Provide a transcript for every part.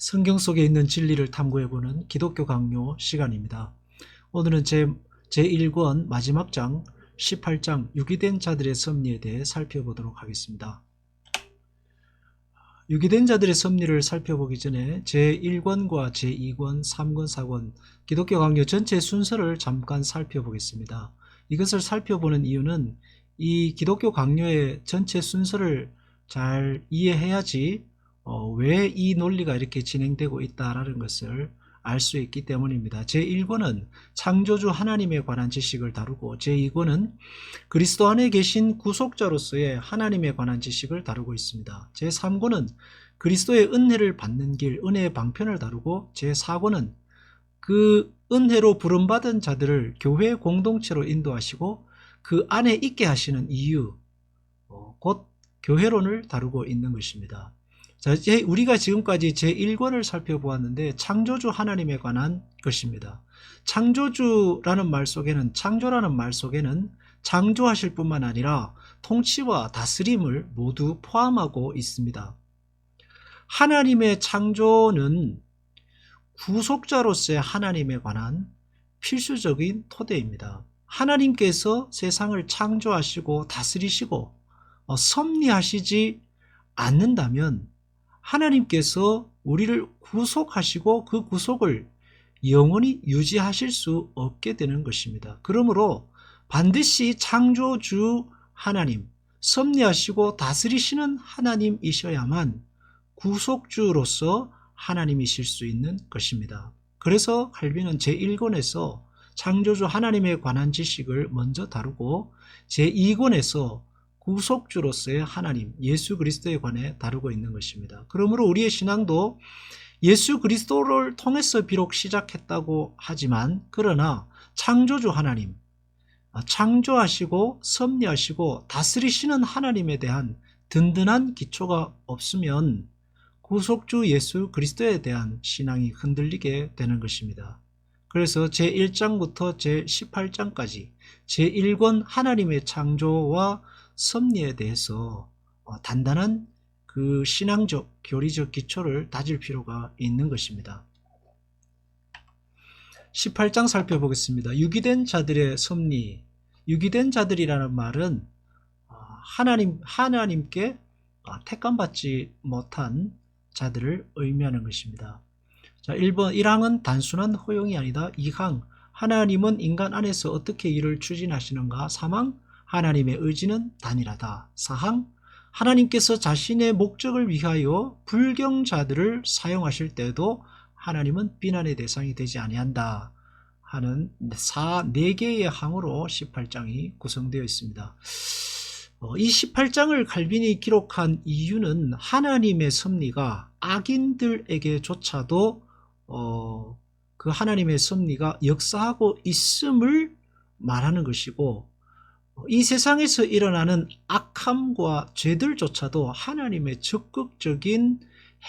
성경 속에 있는 진리를 탐구해보는 기독교 강요 시간입니다. 오늘은 제1권 마지막 장 18장 유기된 자들의 섭리에 대해 살펴보도록 하겠습니다. 유기된 자들의 섭리를 살펴보기 전에 제1권과 제2권, 3권, 4권 기독교 강요 전체 순서를 잠깐 살펴보겠습니다. 이것을 살펴보는 이유는 이 기독교 강요의 전체 순서를 잘 이해해야지 왜 이 논리가 이렇게 진행되고 있다라는 것을 알 수 있기 때문입니다. 제1권은 창조주 하나님에 관한 지식을 다루고 제2권은 그리스도 안에 계신 구속자로서의 하나님에 관한 지식을 다루고 있습니다. 제3권은 그리스도의 은혜를 받는 길, 은혜의 방편을 다루고 제4권은 그 은혜로 부름받은 자들을 교회 공동체로 인도하시고 그 안에 있게 하시는 이유, 곧 교회론을 다루고 있는 것입니다. 자, 우리가 지금까지 제1권을 살펴보았는데 창조주 하나님에 관한 것입니다. 창조주라는 말 속에는, 창조라는 말 속에는 창조하실 뿐만 아니라 통치와 다스림을 모두 포함하고 있습니다. 하나님의 창조는 구속자로서의 하나님에 관한 필수적인 토대입니다. 하나님께서 세상을 창조하시고 다스리시고 섭리하시지 않는다면 하나님께서 우리를 구속하시고 그 구속을 영원히 유지하실 수 없게 되는 것입니다. 그러므로 반드시 창조주 하나님, 섭리하시고 다스리시는 하나님이셔야만 구속주로서 하나님이실 수 있는 것입니다. 그래서 칼빈은 제1권에서 창조주 하나님에 관한 지식을 먼저 다루고 제2권에서 구속주로서의 하나님, 예수 그리스도에 관해 다루고 있는 것입니다. 그러므로 우리의 신앙도 예수 그리스도를 통해서 비록 시작했다고 하지만 그러나 창조주 하나님, 창조하시고 섭리하시고 다스리시는 하나님에 대한 든든한 기초가 없으면 구속주 예수 그리스도에 대한 신앙이 흔들리게 되는 것입니다. 그래서 제1장부터 제18장까지 제1권 하나님의 창조와 섭리에 대해서 단단한 그 신앙적, 교리적 기초를 다질 필요가 있는 것입니다. 18장 살펴보겠습니다. 유기된 자들의 섭리. 유기된 자들이라는 말은 하나님께 택감받지 못한 자들을 의미하는 것입니다. 자, 1번 1항은 단순한 허용이 아니다. 2항 하나님은 인간 안에서 어떻게 일을 추진하시는가. 3항 하나님의 의지는 단일하다. 4항 하나님께서 자신의 목적을 위하여 불경자들을 사용하실 때에도 하나님은 비난의 대상이 되지 아니한다 하는 4개의 항으로 18장이 구성되어 있습니다. 이 18장을 칼빈이 기록한 이유는 하나님의 섭리가 악인들에게조차도 그 하나님의 섭리가 역사하고 있음을 말하는 것이고, 이 세상에서 일어나는 악함과 죄들조차도 하나님의 적극적인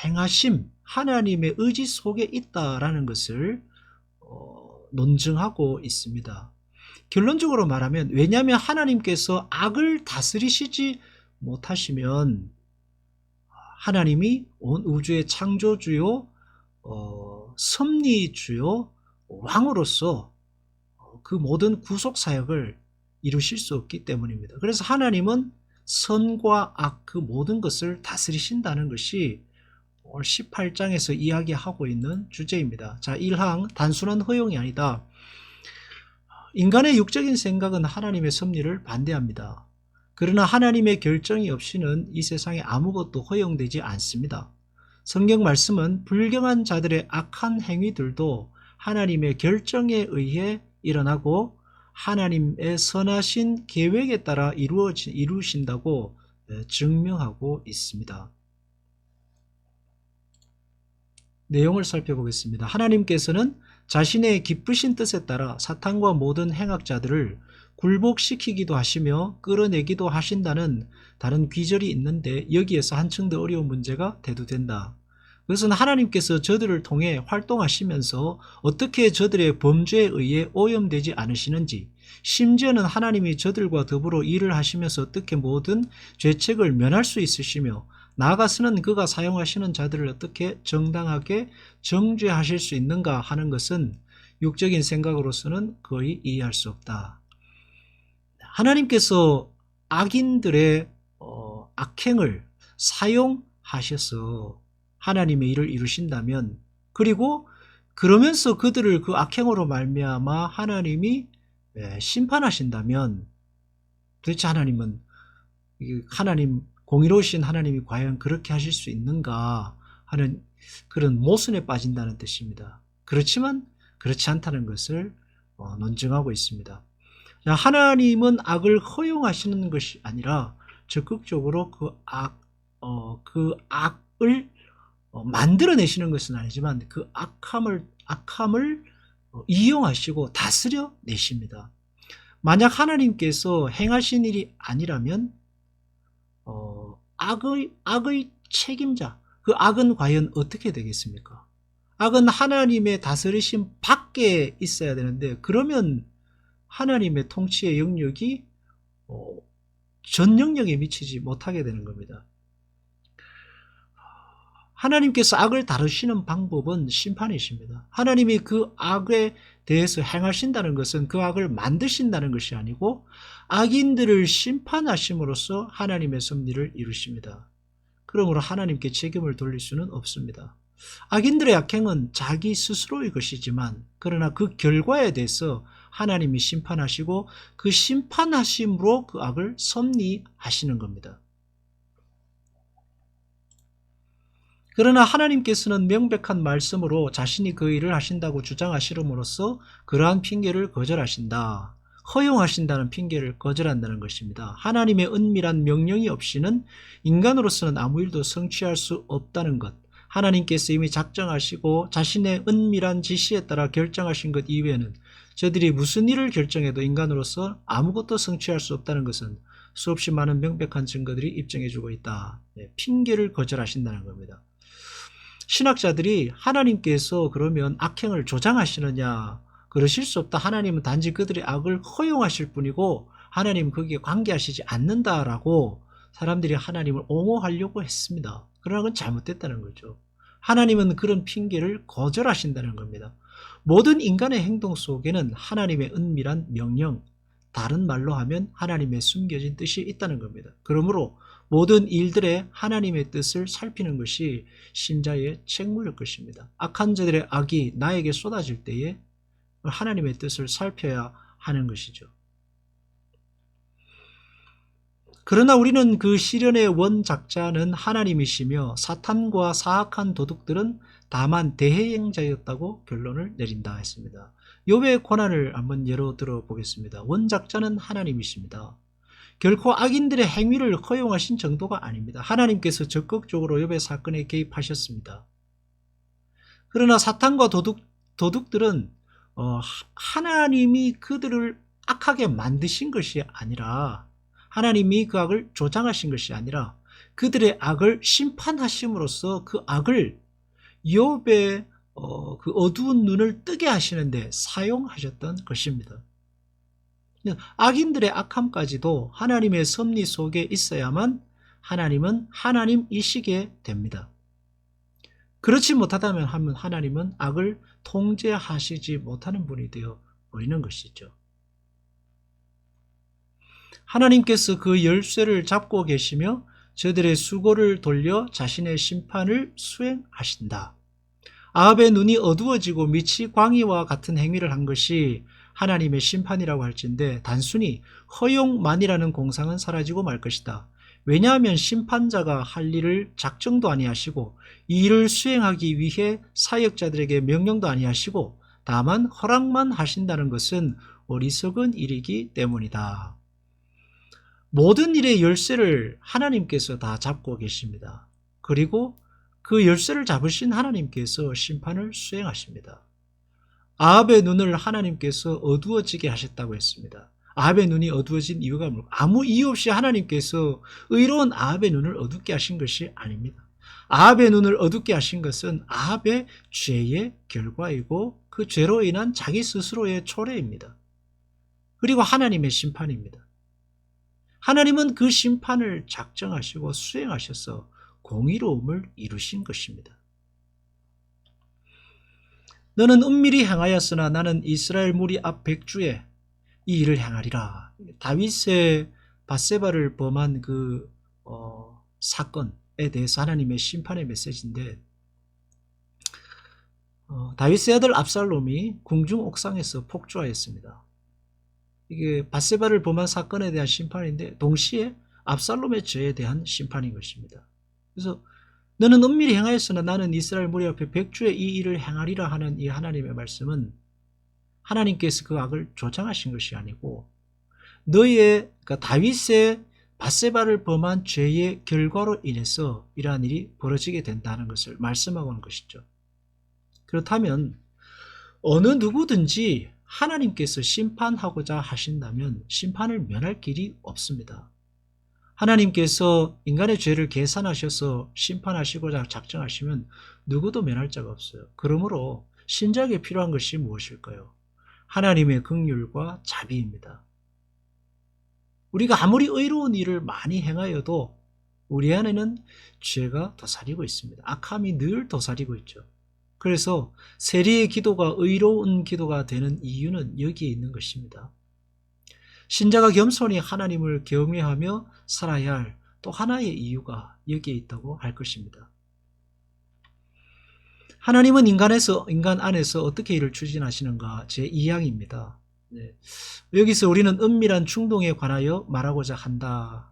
행하심, 하나님의 의지 속에 있다라는 것을 논증하고 있습니다. 결론적으로 말하면, 왜냐하면 하나님께서 악을 다스리시지 못하시면 하나님이 온 우주의 창조주요, 섭리주요, 왕으로서 그 모든 구속사역을 이루실 수 없기 때문입니다. 그래서 하나님은 선과 악 그 모든 것을 다스리신다는 것이 18장에서 이야기하고 있는 주제입니다. 자, 1항 단순한 허용이 아니다. 인간의 육적인 생각은 하나님의 섭리를 반대합니다. 그러나 하나님의 결정이 없이는 이 세상에 아무것도 허용되지 않습니다. 성경 말씀은 불경한 자들의 악한 행위들도 하나님의 결정에 의해 일어나고 하나님의 선하신 계획에 따라 이루신다고 증명하고 있습니다. 내용을 살펴보겠습니다. 하나님께서는 자신의 기쁘신 뜻에 따라 사탄과 모든 행악자들을 굴복시키기도 하시며 끌어내기도 하신다는 다른 귀절이 있는데, 여기에서 한층 더 어려운 문제가 대두된다. 그것은 하나님께서 저들을 통해 활동하시면서 어떻게 저들의 범죄에 의해 오염되지 않으시는지, 심지어는 하나님이 저들과 더불어 일을 하시면서 어떻게 모든 죄책을 면할 수 있으시며 나아가서는 그가 사용하시는 자들을 어떻게 정당하게 정죄하실 수 있는가 하는 것은 육적인 생각으로서는 거의 이해할 수 없다. 하나님께서 악인들의 악행을 사용하셔서 하나님의 일을 이루신다면, 그리고 그러면서 그들을 그 악행으로 말미암아 하나님이 심판하신다면, 도대체 하나님 공의로우신 하나님이 과연 그렇게 하실 수 있는가 하는 그런 모순에 빠진다는 뜻입니다. 그렇지만 그렇지 않다는 것을 논증하고 있습니다. 하나님은 악을 허용하시는 것이 아니라 적극적으로 그 악을 만들어내시는 것은 아니지만 그 악함을 이용하시고 다스려 내십니다. 만약 하나님께서 행하신 일이 아니라면 악의 책임자, 그 악은 과연 어떻게 되겠습니까? 악은 하나님의 다스리심 밖에 있어야 되는데, 그러면 하나님의 통치의 영역이 전 영역에 미치지 못하게 되는 겁니다. 하나님께서 악을 다루시는 방법은 심판이십니다. 하나님이 그 악에 대해서 행하신다는 것은 그 악을 만드신다는 것이 아니고 악인들을 심판하심으로써 하나님의 섭리를 이루십니다. 그러므로 하나님께 책임을 돌릴 수는 없습니다. 악인들의 악행은 자기 스스로의 것이지만, 그러나 그 결과에 대해서 하나님이 심판하시고 그 심판하심으로 그 악을 섭리하시는 겁니다. 그러나 하나님께서는 명백한 말씀으로 자신이 그 일을 하신다고 주장하시름으로써 그러한 핑계를 거절하신다. 허용하신다는 핑계를 거절한다는 것입니다. 하나님의 은밀한 명령이 없이는 인간으로서는 아무 일도 성취할 수 없다는 것, 하나님께서 이미 작정하시고 자신의 은밀한 지시에 따라 결정하신 것 이외에는 저들이 무슨 일을 결정해도 인간으로서 아무것도 성취할 수 없다는 것은 수없이 많은 명백한 증거들이 입증해주고 있다. 핑계를 거절하신다는 겁니다. 신학자들이 하나님께서 그러면 악행을 조장하시느냐, 그러실 수 없다. 하나님은 단지 그들의 악을 허용하실 뿐이고 하나님은 거기에 관계하시지 않는다라고 사람들이 하나님을 옹호하려고 했습니다. 그러나 그건 잘못됐다는 거죠. 하나님은 그런 핑계를 거절하신다는 겁니다. 모든 인간의 행동 속에는 하나님의 은밀한 명령, 다른 말로 하면 하나님의 숨겨진 뜻이 있다는 겁니다. 그러므로 모든 일들에 하나님의 뜻을 살피는 것이 신자의 책무일 것입니다. 악한 자들의 악이 나에게 쏟아질 때에 하나님의 뜻을 살펴야 하는 것이죠. 그러나 우리는 그 시련의 원작자는 하나님이시며 사탄과 사악한 도둑들은 다만 대행자였다고 결론을 내린다 했습니다. 욥의 고난을 한번 예로 들어 보겠습니다. 원작자는 하나님이십니다. 결코 악인들의 행위를 허용하신 정도가 아닙니다. 하나님께서 적극적으로 욥의 사건에 개입하셨습니다. 그러나 사탄과 도둑들은 하나님이 그들을 악하게 만드신 것이 아니라, 하나님이 그 악을 조장하신 것이 아니라 그들의 악을 심판하심으로써 그 악을 욥의 그 어두운 눈을 뜨게 하시는데 사용하셨던 것입니다. 악인들의 악함까지도 하나님의 섭리 속에 있어야만 하나님은 하나님이시게 됩니다. 그렇지 못하다면 하나님은 악을 통제하시지 못하는 분이 되어 버리는 것이죠. 하나님께서 그 열쇠를 잡고 계시며 저들의 수고를 돌려 자신의 심판을 수행하신다. 아합의 눈이 어두워지고 밑이 광희와 같은 행위를 한 것이 하나님의 심판이라고 할진대 단순히 허용만이라는 공상은 사라지고 말 것이다. 왜냐하면 심판자가 할 일을 작정도 아니하시고 이 일을 수행하기 위해 사역자들에게 명령도 아니하시고 다만 허락만 하신다는 것은 어리석은 일이기 때문이다. 모든 일의 열쇠를 하나님께서 다 잡고 계십니다. 그리고 그 열쇠를 잡으신 하나님께서 심판을 수행하십니다. 아합의 눈을 하나님께서 어두워지게 하셨다고 했습니다. 아합의 눈이 어두워진 이유가 뭘까? 아무 이유 없이 하나님께서 의로운 아합의 눈을 어둡게 하신 것이 아닙니다. 아합의 눈을 어둡게 하신 것은 아합의 죄의 결과이고 그 죄로 인한 자기 스스로의 초래입니다. 그리고 하나님의 심판입니다. 하나님은 그 심판을 작정하시고 수행하셔서 공의로움을 이루신 것입니다. 너는 은밀히 행하였으나 나는 이스라엘 무리 앞 백주에 이 일을 행하리라. 다윗의 밧세바를 범한 그 사건에 대해서 하나님의 심판의 메시지인데, 다윗의 아들 압살롬이 궁중 옥상에서 폭주하였습니다. 이게 밧세바를 범한 사건에 대한 심판인데 동시에 압살롬의 죄에 대한 심판인 것입니다. 그래서 너는 은밀히 행하였으나 나는 이스라엘 무리 앞에 백주에 이 일을 행하리라 하는 이 하나님의 말씀은 하나님께서 그 악을 조장하신 것이 아니고 너희의, 그러니까 다윗의 밧세바를 범한 죄의 결과로 인해서 이러한 일이 벌어지게 된다는 것을 말씀하고 하는 것이죠. 그렇다면 어느 누구든지 하나님께서 심판하고자 하신다면 심판을 면할 길이 없습니다. 하나님께서 인간의 죄를 계산하셔서 심판하시고자 작정하시면 누구도 면할 자가 없어요. 그러므로 신작에 필요한 것이 무엇일까요? 하나님의 긍휼과 자비입니다. 우리가 아무리 의로운 일을 많이 행하여도 우리 안에는 죄가 도사리고 있습니다. 악함이 늘 도사리고 있죠. 그래서 세리의 기도가 의로운 기도가 되는 이유는 여기에 있는 것입니다. 신자가 겸손히 하나님을 경외하며 살아야 할 또 하나의 이유가 여기에 있다고 할 것입니다. 하나님은 인간 안에서 어떻게 일을 추진하시는가 제2항입니다. 여기서 우리는 은밀한 충동에 관하여 말하고자 한다.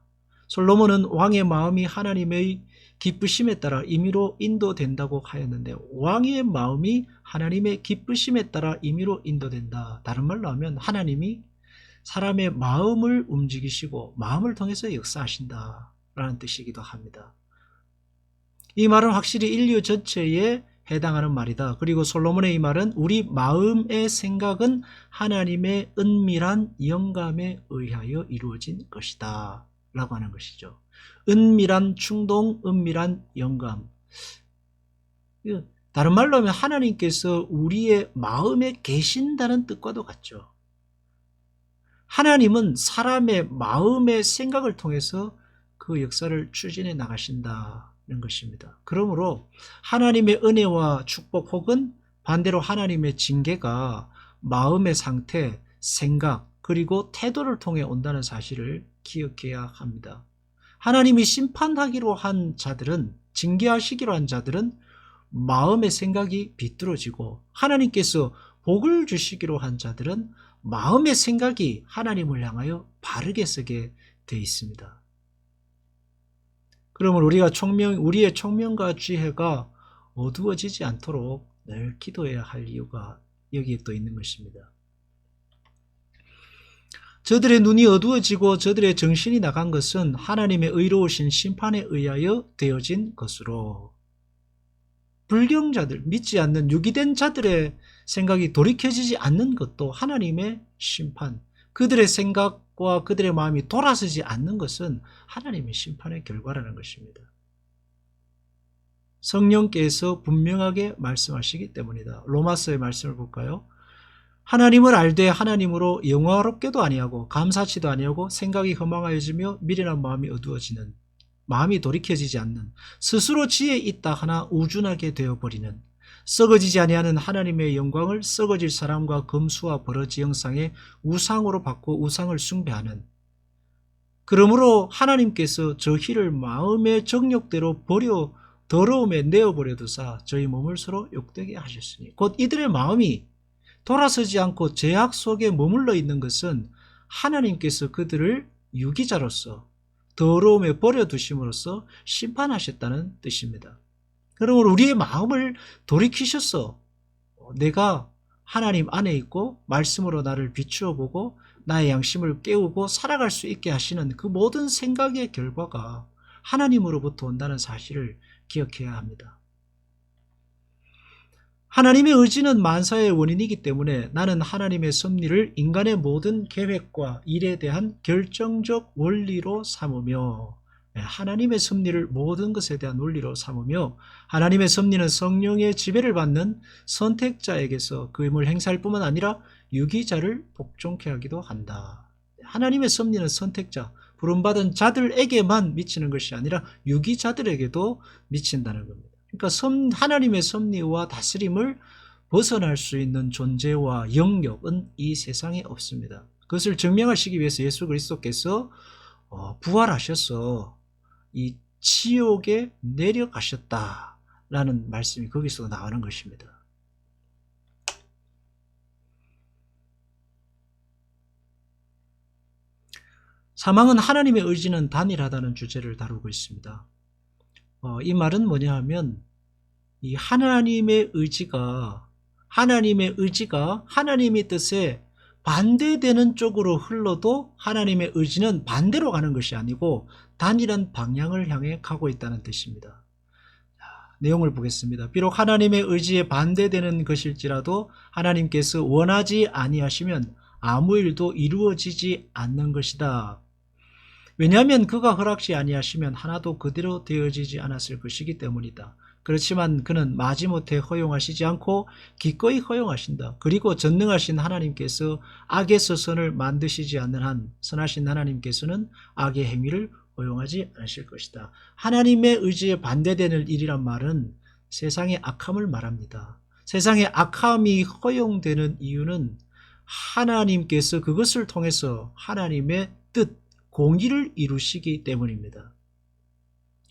솔로몬은 왕의 마음이 하나님의 기쁘심에 따라 임의로 인도된다고 하였는데 왕의 마음이 하나님의 기쁘심에 따라 임의로 인도된다. 다른 말로 하면 하나님이 사람의 마음을 움직이시고 마음을 통해서 역사하신다 라는 뜻이기도 합니다. 이 말은 확실히 인류 전체에 해당하는 말이다. 그리고 솔로몬의 이 말은 우리 마음의 생각은 하나님의 은밀한 영감에 의하여 이루어진 것이다 라고 하는 것이죠. 은밀한 충동, 은밀한 영감. 다른 말로 하면 하나님께서 우리의 마음에 계신다는 뜻과도 같죠. 하나님은 사람의 마음의 생각을 통해서 그 역사를 추진해 나가신다는 것입니다. 그러므로 하나님의 은혜와 축복 혹은 반대로 하나님의 징계가 마음의 상태, 생각, 그리고 태도를 통해 온다는 사실을 기억해야 합니다. 하나님이 심판하기로 한 자들은, 징계하시기로 한 자들은 마음의 생각이 비뚤어지고 하나님께서 복을 주시기로 한 자들은 마음의 생각이 하나님을 향하여 바르게 서게 되어 있습니다. 그러면 우리의 총명과 지혜가 어두워지지 않도록 늘 기도해야 할 이유가 여기에 또 있는 것입니다. 저들의 눈이 어두워지고 저들의 정신이 나간 것은 하나님의 의로우신 심판에 의하여 되어진 것으로, 불경자들, 믿지 않는 유기된 자들의 생각이 돌이켜지지 않는 것도 하나님의 심판, 그들의 생각과 그들의 마음이 돌아서지 않는 것은 하나님의 심판의 결과라는 것입니다. 성령께서 분명하게 말씀하시기 때문이다. 로마서의 말씀을 볼까요? 하나님을 알되 하나님으로 영화롭게도 아니하고 감사치도 아니하고 생각이 허망하여지며 미련한 마음이 어두워지는, 마음이 돌이켜지지 않는, 스스로 지혜 있다 하나 우준하게 되어버리는, 썩어지지 아니하는 하나님의 영광을 썩어질 사람과 금수와 버러지 형상의 우상으로 바꾸어 우상을 숭배하는, 그러므로 하나님께서 저희를 마음의 정욕대로 버려 더러움에 내어버려 두사 저희 몸을 서로 욕되게 하셨으니, 곧 이들의 마음이 돌아서지 않고 죄악 속에 머물러 있는 것은 하나님께서 그들을 유기자로서 더러움에 버려두심으로써 심판하셨다는 뜻입니다. 그러므로 우리의 마음을 돌이키셔서 내가 하나님 안에 있고 말씀으로 나를 비추어 보고 나의 양심을 깨우고 살아갈 수 있게 하시는 그 모든 생각의 결과가 하나님으로부터 온다는 사실을 기억해야 합니다. 하나님의 의지는 만사의 원인이기 때문에 나는 하나님의 섭리를 인간의 모든 계획과 일에 대한 결정적 원리로 삼으며, 하나님의 섭리를 모든 것에 대한 원리로 삼으며, 하나님의 섭리는 성령의 지배를 받는 선택자에게서 그 힘을 행사할 뿐만 아니라 유기자를 복종케 하기도 한다. 하나님의 섭리는 선택자, 부름받은 자들에게만 미치는 것이 아니라 유기자들에게도 미친다는 겁니다. 그러니까 하나님의 섭리와 다스림을 벗어날 수 있는 존재와 영역은 이 세상에 없습니다. 그것을 증명하시기 위해서 예수 그리스도께서 부활하셔서 이 지옥에 내려가셨다라는 말씀이 거기서 나오는 것입니다. 사망은 하나님의 의지는 단일하다는 주제를 다루고 있습니다. 이 말은 뭐냐 하면 이 하나님의 의지가 하나님의 뜻에 반대되는 쪽으로 흘러도 하나님의 의지는 반대로 가는 것이 아니고 단일한 방향을 향해 가고 있다는 뜻입니다. 내용을 보겠습니다. 비록 하나님의 의지에 반대되는 것일지라도 하나님께서 원하지 아니하시면 아무 일도 이루어지지 않는 것이다. 왜냐하면 그가 허락지 아니하시면 하나도 그대로 되어지지 않았을 것이기 때문이다. 그렇지만 그는 마지못해 허용하시지 않고 기꺼이 허용하신다. 그리고 전능하신 하나님께서 악에서 선을 만드시지 않는 한 선하신 하나님께서는 악의 행위를 허용하지 않으실 것이다. 하나님의 의지에 반대되는 일이란 말은 세상의 악함을 말합니다. 세상의 악함이 허용되는 이유는 하나님께서 그것을 통해서 하나님의 뜻, 공의를 이루시기 때문입니다.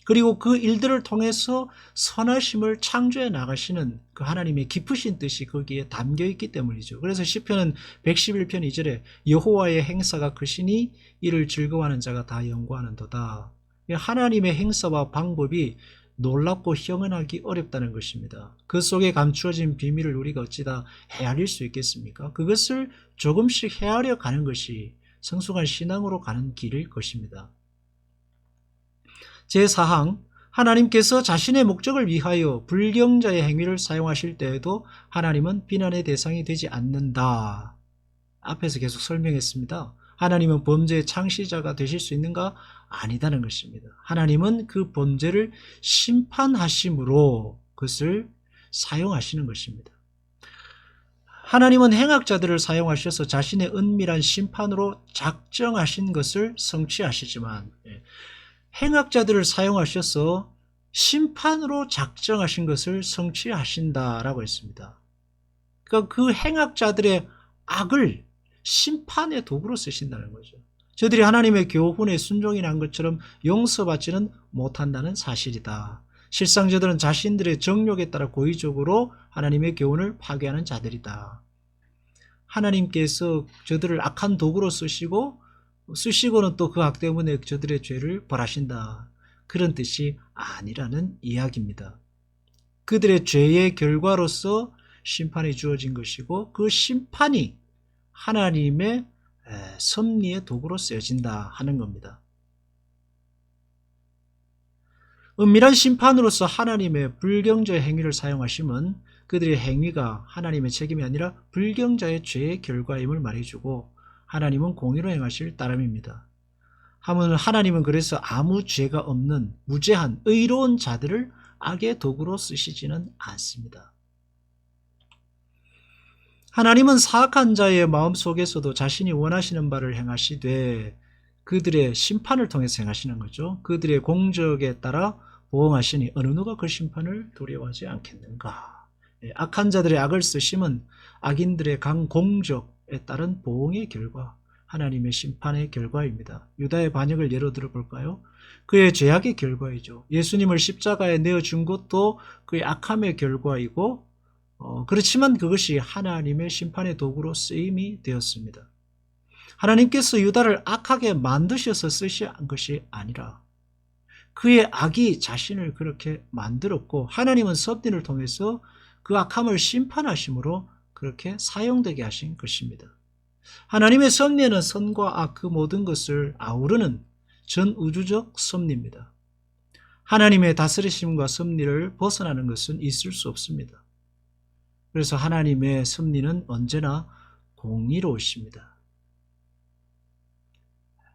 그리고 그 일들을 통해서 선하심을 창조해 나가시는 그 하나님의 깊으신 뜻이 거기에 담겨 있기 때문이죠. 그래서 시편은 111편 2절에 여호와의 행사가 크시니 이를 즐거워하는 자가 다 연구하는도다. 하나님의 행사와 방법이 놀랍고 형언하기 어렵다는 것입니다. 그 속에 감추어진 비밀을 우리가 어찌다 헤아릴 수 있겠습니까? 그것을 조금씩 헤아려 가는 것이 성숙한 신앙으로 가는 길일 것입니다. 제4항, 하나님께서 자신의 목적을 위하여 불경자의 행위를 사용하실 때에도 하나님은 비난의 대상이 되지 않는다. 앞에서 계속 설명했습니다. 하나님은 범죄의 창시자가 되실 수 있는가? 아니다는 것입니다. 하나님은 그 범죄를 심판하심으로 그것을 사용하시는 것입니다. 하나님은 행악자들을 사용하셔서 자신의 은밀한 심판으로 작정하신 것을 성취하시지만 행악자들을 사용하셔서 심판으로 작정하신 것을 성취하신다라고 했습니다. 그러니까 그 행악자들의 악을 심판의 도구로 쓰신다는 거죠. 저들이 하나님의 교훈에 순종이 난 것처럼 용서받지는 못한다는 사실이다. 실상 저들은 자신들의 정욕에 따라 고의적으로 하나님의 교훈을 파괴하는 자들이다. 하나님께서 저들을 악한 도구로 쓰시고는 또 그 악 때문에 저들의 죄를 벌하신다. 그런 뜻이 아니라는 이야기입니다. 그들의 죄의 결과로서 심판이 주어진 것이고 그 심판이 하나님의 섭리의 도구로 쓰여진다 하는 겁니다. 은밀한 심판으로서 하나님의 불경자의 행위를 사용하심은 그들의 행위가 하나님의 책임이 아니라 불경자의 죄의 결과임을 말해주고 하나님은 공의로 행하실 따름입니다. 하나님은 그래서 아무 죄가 없는 무죄한 의로운 자들을 악의 도구로 쓰시지는 않습니다. 하나님은 사악한 자의 마음속에서도 자신이 원하시는 바를 행하시되 그들의 심판을 통해서 행하시는 거죠. 그들의 공적에 따라 보응하시니 어느 누가 그 심판을 두려워하지 않겠는가. 악한 자들의 악을 쓰심은 악인들의 강공적에 따른 보응의 결과, 하나님의 심판의 결과입니다. 유다의 반역을 예로 들어볼까요? 그의 죄악의 결과이죠. 예수님을 십자가에 내어준 것도 그의 악함의 결과이고 그렇지만 그것이 하나님의 심판의 도구로 쓰임이 되었습니다. 하나님께서 유다를 악하게 만드셔서 쓰신 것이 아니라 그의 악이 자신을 그렇게 만들었고 하나님은 섭리를 통해서 그 악함을 심판하심으로 그렇게 사용되게 하신 것입니다. 하나님의 섭리는 선과 악 그 모든 것을 아우르는 전우주적 섭리입니다. 하나님의 다스리심과 섭리를 벗어나는 것은 있을 수 없습니다. 그래서 하나님의 섭리는 언제나 공의로우십니다.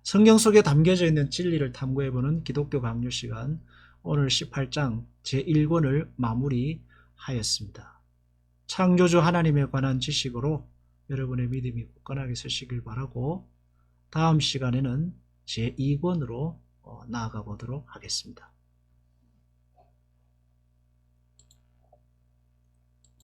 성경 속에 담겨져 있는 진리를 탐구해보는 기독교 강요 시간, 오늘 18장 제1권을 마무리하였습니다. 창조주 하나님에 관한 지식으로 여러분의 믿음이 굳건하게 서시길 바라고 다음 시간에는 제2권으로 나아가 보도록 하겠습니다.